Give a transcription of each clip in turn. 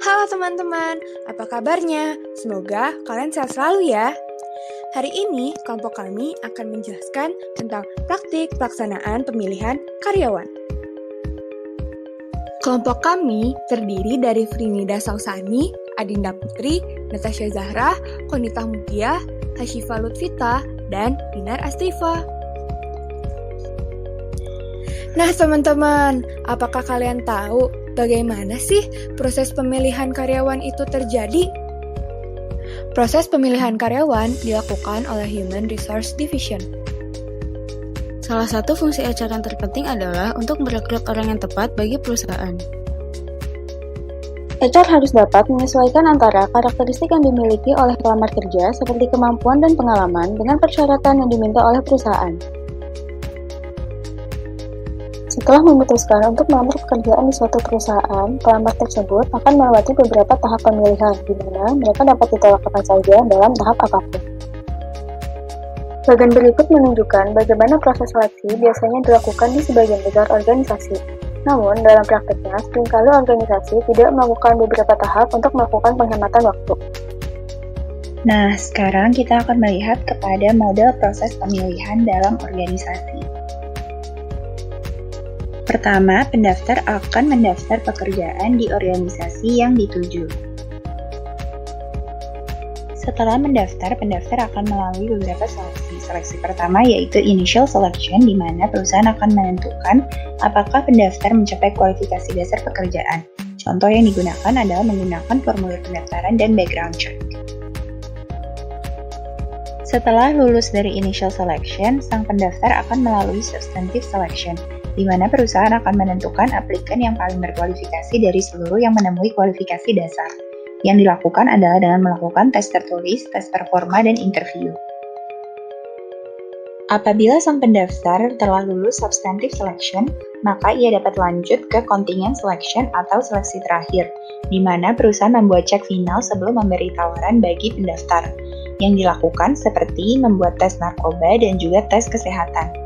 Halo teman-teman, apa kabarnya? Semoga kalian sehat selalu ya. Hari ini kelompok kami akan menjelaskan tentang praktik pelaksanaan pemilihan karyawan. Kelompok kami terdiri dari Frinida Sausani, Adinda Putri, Natasha Zahra, Konita Mutia, Hasyifa Lutfita, dan Dinar Astrifa. Nah teman-teman, apakah kalian tahu bagaimana sih proses pemilihan karyawan itu terjadi? Proses pemilihan karyawan dilakukan oleh Human Resource Division. Salah satu fungsi HR yang terpenting adalah untuk merekrut orang yang tepat bagi perusahaan. HR harus dapat menyesuaikan antara karakteristik yang dimiliki oleh pelamar kerja seperti kemampuan dan pengalaman dengan persyaratan yang diminta oleh perusahaan. Setelah memutuskan untuk melamar pekerjaan di suatu perusahaan, pelamar tersebut akan melewati beberapa tahap pemilihan, di mana mereka dapat ditolak kapan saja dalam tahap apapun. Bagian berikut menunjukkan bagaimana proses seleksi biasanya dilakukan di sebagian besar organisasi. Namun, dalam praktiknya, seringkali organisasi tidak melakukan beberapa tahap untuk melakukan penghematan waktu. Nah, sekarang kita akan melihat kepada model proses pemilihan dalam organisasi. Pertama, pendaftar akan mendaftar pekerjaan di organisasi yang dituju. Setelah mendaftar, pendaftar akan melalui beberapa seleksi. Seleksi pertama yaitu initial selection, di mana perusahaan akan menentukan apakah pendaftar mencapai kualifikasi dasar pekerjaan. Contoh yang digunakan adalah menggunakan formulir pendaftaran dan background check. Setelah lulus dari initial selection, sang pendaftar akan melalui substantive selection, di mana perusahaan akan menentukan aplikan yang paling berkualifikasi dari seluruh yang menemui kualifikasi dasar. Yang dilakukan adalah dengan melakukan tes tertulis, tes performa, dan interview. Apabila sang pendaftar telah lulus substantive selection, maka ia dapat lanjut ke contingent selection atau seleksi terakhir, di mana perusahaan membuat cek final sebelum memberi tawaran bagi pendaftar, yang dilakukan seperti membuat tes narkoba dan juga tes kesehatan.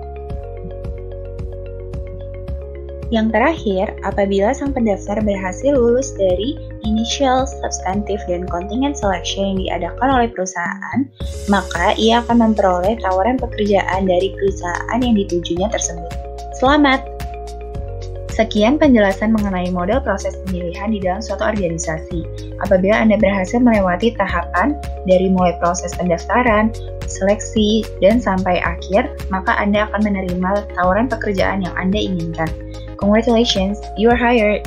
Yang terakhir, apabila sang pendaftar berhasil lulus dari initial, substantive, dan contingent selection yang diadakan oleh perusahaan, maka ia akan memperoleh tawaran pekerjaan dari perusahaan yang ditujunya tersebut. Selamat! Sekian penjelasan mengenai model proses pemilihan di dalam suatu organisasi. Apabila Anda berhasil melewati tahapan dari mulai proses pendaftaran, seleksi, dan sampai akhir, maka Anda akan menerima tawaran pekerjaan yang Anda inginkan. Congratulations, you are hired!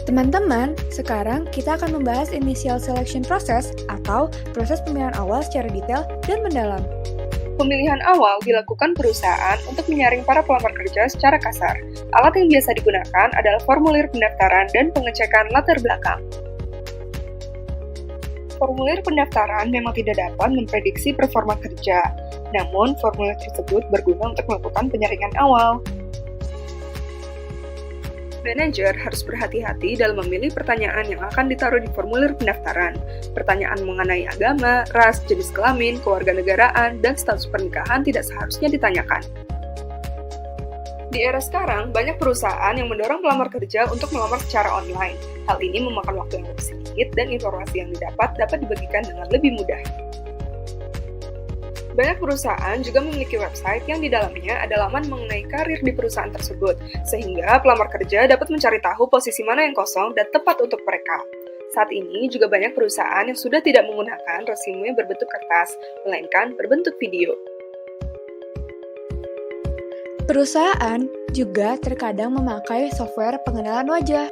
Teman-teman, sekarang kita akan membahas initial selection process atau proses pemilihan awal secara detail dan mendalam. Pemilihan awal dilakukan perusahaan untuk menyaring para pelamar kerja secara kasar. Alat yang biasa digunakan adalah formulir pendaftaran dan pengecekan latar belakang. Formulir pendaftaran memang tidak dapat memprediksi performa kerja, namun formulir tersebut berguna untuk melakukan penyaringan awal. Manajer harus berhati-hati dalam memilih pertanyaan yang akan ditaruh di formulir pendaftaran. Pertanyaan mengenai agama, ras, jenis kelamin, kewarganegaraan, dan status pernikahan tidak seharusnya ditanyakan. Di era sekarang, banyak perusahaan yang mendorong pelamar kerja untuk melamar secara online. Hal ini memakan waktu yang lebih sedikit dan informasi yang dapat dibagikan dengan lebih mudah. Banyak perusahaan juga memiliki website yang di dalamnya ada laman mengenai karir di perusahaan tersebut, sehingga pelamar kerja dapat mencari tahu posisi mana yang kosong dan tepat untuk mereka. Saat ini juga banyak perusahaan yang sudah tidak menggunakan resume berbentuk kertas, melainkan berbentuk video. Perusahaan juga terkadang memakai software pengenalan wajah.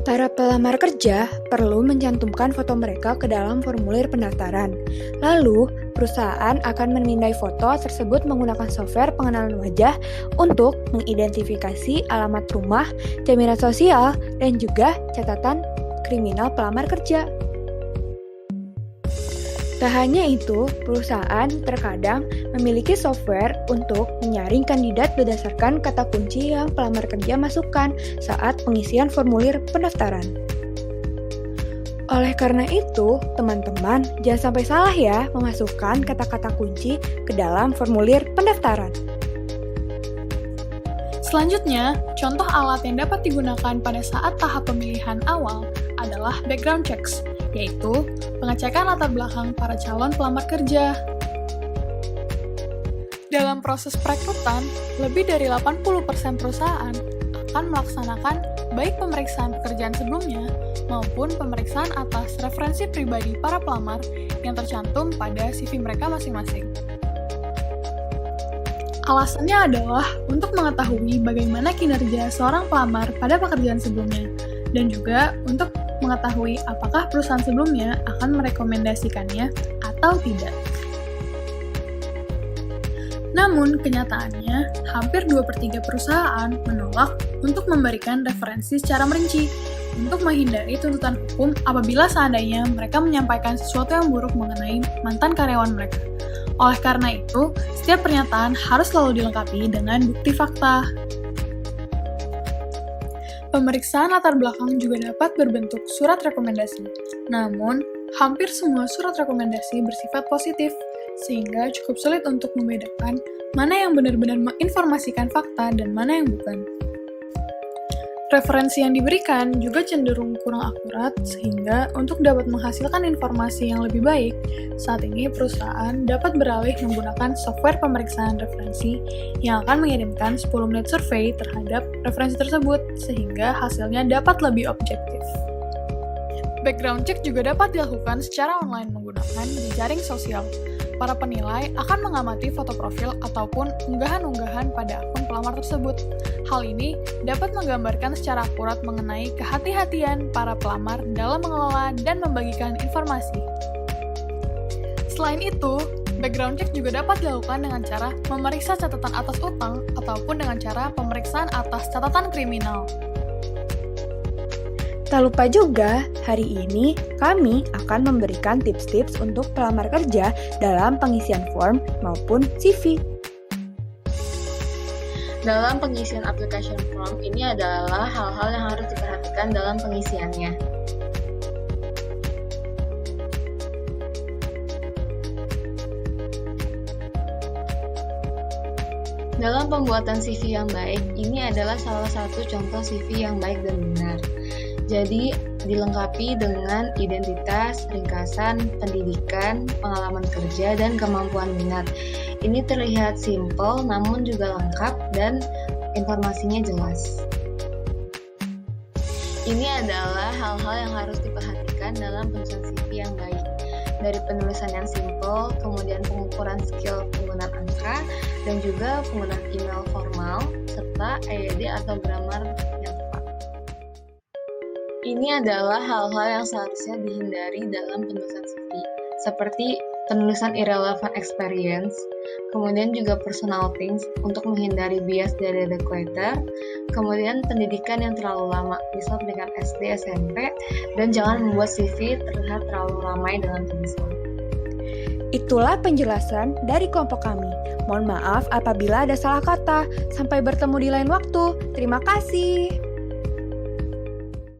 Para pelamar kerja perlu mencantumkan foto mereka ke dalam formulir pendaftaran. Lalu, perusahaan akan memindai foto tersebut menggunakan software pengenalan wajah untuk mengidentifikasi alamat rumah, jaminan sosial, dan juga catatan kriminal pelamar kerja. Tak hanya itu, perusahaan terkadang memiliki software untuk menyaring kandidat berdasarkan kata kunci yang pelamar kerja masukkan saat pengisian formulir pendaftaran. Oleh karena itu, teman-teman jangan sampai salah ya memasukkan kata-kata kunci ke dalam formulir pendaftaran. Selanjutnya, contoh alat yang dapat digunakan pada saat tahap pemilihan awal adalah background checks, yaitu pengecekan latar belakang para calon pelamar kerja. Dalam proses perekrutan, lebih dari 80% perusahaan akan melaksanakan baik pemeriksaan pekerjaan sebelumnya maupun pemeriksaan atas referensi pribadi para pelamar yang tercantum pada CV mereka masing-masing. Alasannya adalah untuk mengetahui bagaimana kinerja seorang pelamar pada pekerjaan sebelumnya, dan juga untuk mengetahui apakah perusahaan sebelumnya akan merekomendasikannya atau tidak. Namun, kenyataannya, hampir 2/3 perusahaan menolak untuk memberikan referensi secara merinci untuk menghindari tuntutan hukum apabila seandainya mereka menyampaikan sesuatu yang buruk mengenai mantan karyawan mereka. Oleh karena itu, setiap pernyataan harus selalu dilengkapi dengan bukti fakta. Pemeriksaan latar belakang juga dapat berbentuk surat rekomendasi. Namun, hampir semua surat rekomendasi bersifat positif, sehingga cukup sulit untuk membedakan mana yang benar-benar menginformasikan fakta dan mana yang bukan. Referensi yang diberikan juga cenderung kurang akurat, sehingga untuk dapat menghasilkan informasi yang lebih baik, saat ini perusahaan dapat beralih menggunakan software pemeriksaan referensi yang akan mengirimkan 10 menit survei terhadap referensi tersebut, sehingga hasilnya dapat lebih objektif. Background check juga dapat dilakukan secara online menggunakan jejaring sosial. Para penilai akan mengamati foto profil ataupun unggahan-unggahan pada akun pelamar tersebut. Hal ini dapat menggambarkan secara akurat mengenai kehati-hatian para pelamar dalam mengelola dan membagikan informasi. Selain itu, background check juga dapat dilakukan dengan cara memeriksa catatan atas utang ataupun dengan cara pemeriksaan atas catatan kriminal. Tak lupa juga, hari ini kami akan memberikan tips-tips untuk pelamar kerja dalam pengisian form maupun CV. Dalam pengisian application form, ini adalah hal-hal yang harus diperhatikan dalam pengisiannya. Dalam pembuatan CV yang baik, ini adalah salah satu contoh CV yang baik dan benar. Jadi, dilengkapi dengan identitas, ringkasan, pendidikan, pengalaman kerja, dan kemampuan minat. Ini terlihat simpel, namun juga lengkap dan informasinya jelas. Ini adalah hal-hal yang harus diperhatikan dalam penulisan CV yang baik. Dari penulisan yang simpel, kemudian pengukuran skill penggunaan angka, dan juga penggunaan email formal, serta EYD atau grammar yang tepat. Ini adalah hal-hal yang seharusnya dihindari dalam penulisan CV, seperti penulisan irrelevant experience, kemudian juga personal things untuk menghindari bias dari recruiter, kemudian pendidikan yang terlalu lama, misal pendidikan SD, SMP, dan jangan membuat CV terlihat terlalu ramai dengan tulisan. Itulah penjelasan dari kelompok kami. Mohon maaf apabila ada salah kata. Sampai bertemu di lain waktu. Terima kasih.